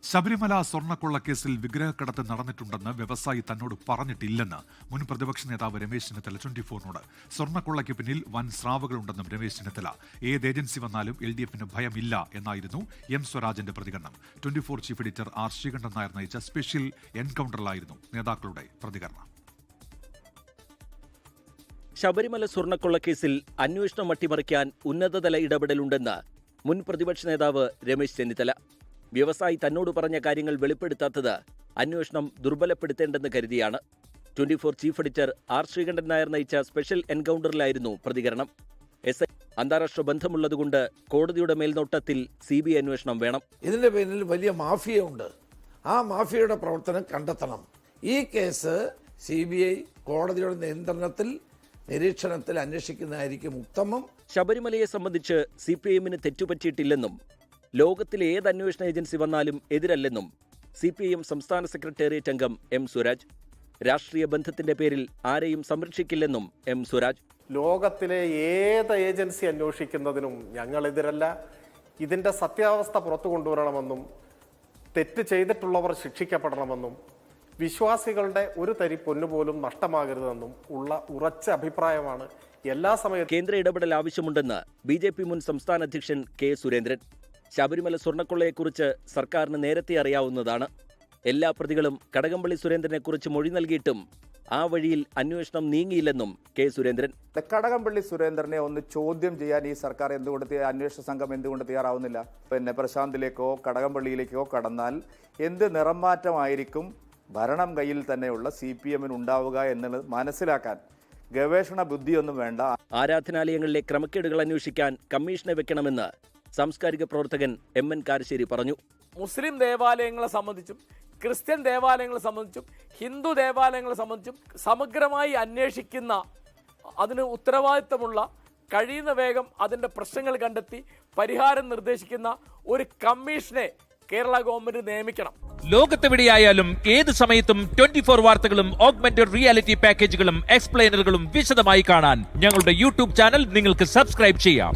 ശബരിമല സ്വർണ്ണക്കൊള്ളക്കേസിൽ വിഗ്രഹക്കടത്ത് നടന്നിട്ടുണ്ടെന്ന് വ്യവസായി തന്നോട് പറഞ്ഞിട്ടില്ലെന്ന് മുൻ പ്രതിപക്ഷ നേതാവ് രമേശ് ചെന്നിത്തല 24-നോട്. സ്വർണ്ണക്കൊള്ളയ്ക്ക് പിന്നിൽ വൻ സ്രാവുകളുണ്ടെന്നും രമേശ് ചെന്നിത്തല. ഏത് ഏജൻസി വന്നാലും LDFന് ഭയമില്ല എന്നായിരുന്നു എം സ്വരാജിന്റെ പ്രതികരണം. 24 chief editor R Sreekandan Nair നയിച്ച സ്പെഷ്യൽ എൻകൗണ്ടറിലായിരുന്നു നേതാക്കളുടെ പ്രതികരണം. ശബരിമല സ്വർണ്ണക്കൊള്ളക്കേസിൽ അന്വേഷണം അട്ടിമറിക്കാൻ ഉന്നതതല ഇടപെടലുണ്ടെന്ന് മുൻ പ്രതിപക്ഷ നേതാവ് രമേശ് ചെന്നിത്തല. വ്യവസായി തന്നോട് പറഞ്ഞ കാര്യങ്ങൾ വെളിപ്പെടുത്താത്തത് അന്വേഷണം ദുർബലപ്പെടുത്തേണ്ടെന്ന് കരുതിയാണ്. 24 chief editor R Sreekandan Nair നയിച്ച സ്പെഷ്യൽ എൻകൗണ്ടറിലായിരുന്നു പ്രതികരണം. SI അന്താരാഷ്ട്ര ബന്ധമുള്ളതുകൊണ്ട് കോടതിയുടെ മേൽനോട്ടത്തിൽ CBI അന്വേഷണം വേണം. ഇതിന്റെ പേരിൽ വലിയ മാഫിയ ഉണ്ട്. ആ മാഫിയയുടെ പ്രവർത്തനം കണ്ടെത്തണം. ഈ കേസ് CBI കോടതിയുടെ നിയന്ത്രണത്തിൽ നിരീക്ഷണത്തിൽ അന്വേഷിക്കുന്നതായിരിക്കും ഉത്തമം. ശബരിമലയെ സംബന്ധിച്ച് CPIഎമ്മിന് തെറ്റുപറ്റിയിട്ടില്ലെന്നും ലോകത്തിലെ ഏത് അന്വേഷണ ഏജൻസി വന്നാലും എതിരല്ലെന്നും CPIഎം സംസ്ഥാന സെക്രട്ടേറിയറ്റ് അംഗം എം സ്വരാജ്. രാഷ്ട്രീയ ബന്ധത്തിന്റെ പേരിൽ ആരെയും സംരക്ഷിക്കില്ലെന്നും എം സ്വരാജ്. ലോകത്തിലെ ഏത് ഏജൻസി അന്വേഷിക്കുന്നതിനും ഞങ്ങളെതിരല്ല. ഇതിന്റെ സത്യാവസ്ഥ പുറത്തു കൊണ്ടുവരണമെന്നും തെറ്റ് ചെയ്തിട്ടുള്ളവർ ശിക്ഷിക്കപ്പെടണമെന്നും വിശ്വാസികളുടെ ഒരു തരി പൊന്നുപോലും നഷ്ടമാകരുതെന്നും ഉള്ള ഉറച്ച അഭിപ്രായമാണ് എല്ലാ സമയത്തും. കേന്ദ്ര ഇടപെടൽ ആവശ്യമുണ്ടെന്ന് BJP മുൻ സംസ്ഥാന അധ്യക്ഷൻ K സുരേന്ദ്രൻ. ശബരിമല സ്വർണ്ണക്കൊള്ളയെക്കുറിച്ച് സർക്കാരിന് നേരത്തെ അറിയാവുന്നതാണ്. എല്ലാ പ്രതികളും കടകംപള്ളി സുരേന്ദ്രനെക്കുറിച്ച് മൊഴി നൽകിയിട്ടും ആ വഴിയിൽ അന്വേഷണം നീങ്ങിയില്ലെന്നും K സുരേന്ദ്രൻ. കടകംപള്ളി സുരേന്ദ്രനെ ഒന്ന് ചോദ്യം ചെയ്യാൻ ഈ സർക്കാർ അന്വേഷണ സംഘം എന്തുകൊണ്ട് തയ്യാറാവുന്നില്ല? പ്രശാന്തിലേക്കോ കടകംപള്ളിയിലേക്കോ കടന്നാൽ എന്ത് നിറം മാറ്റമായിരിക്കും ഭരണം കയ്യിൽ തന്നെയുള്ള CPMന് ഉണ്ടാവുക എന്നുള്ളത് മനസ്സിലാക്കാൻ ഗവേഷണ ബുദ്ധിയൊന്നും വേണ്ട. ആരാധനാലയങ്ങളിലെ ക്രമക്കേടുകൾ അന്വേഷിക്കാൻ കമ്മീഷനെ വെക്കണമെന്ന് സാംസ്കാരിക പ്രവർത്തകൻ MN കാരശ്ശേരി പറഞ്ഞു. മുസ്ലിം ദേവാലയങ്ങളെ സംബന്ധിച്ചും ക്രിസ്ത്യൻ ദേവാലയങ്ങളെ സംബന്ധിച്ചും ഹിന്ദു ദേവാലയങ്ങളെ സംബന്ധിച്ചും സമഗ്രമായി അന്വേഷിക്കുന്ന, അതിന് ഉത്തരവാദിത്തമുള്ള, കഴിയുന്ന വേഗം അതിൻ്റെ പ്രശ്നങ്ങൾ കണ്ടെത്തി പരിഹാരം നിർദ്ദേശിക്കുന്ന ഒരു കമ്മീഷനെ കേരള ഗവൺമെന്റ് നിയമിക്കണം. ലോകത്തെവിടെയായാലും ഏത് സമയത്തും 24 വാർത്തകളും ഓഗ്മെന്റഡ് റിയാലിറ്റി പാക്കേജുകളും എക്സ്പ്ലെയിനറുകളും വിശദമായി കാണാൻ ഞങ്ങളുടെ YouTube ചാനൽ നിങ്ങൾക്ക് സബ്സ്ക്രൈബ് ചെയ്യാം.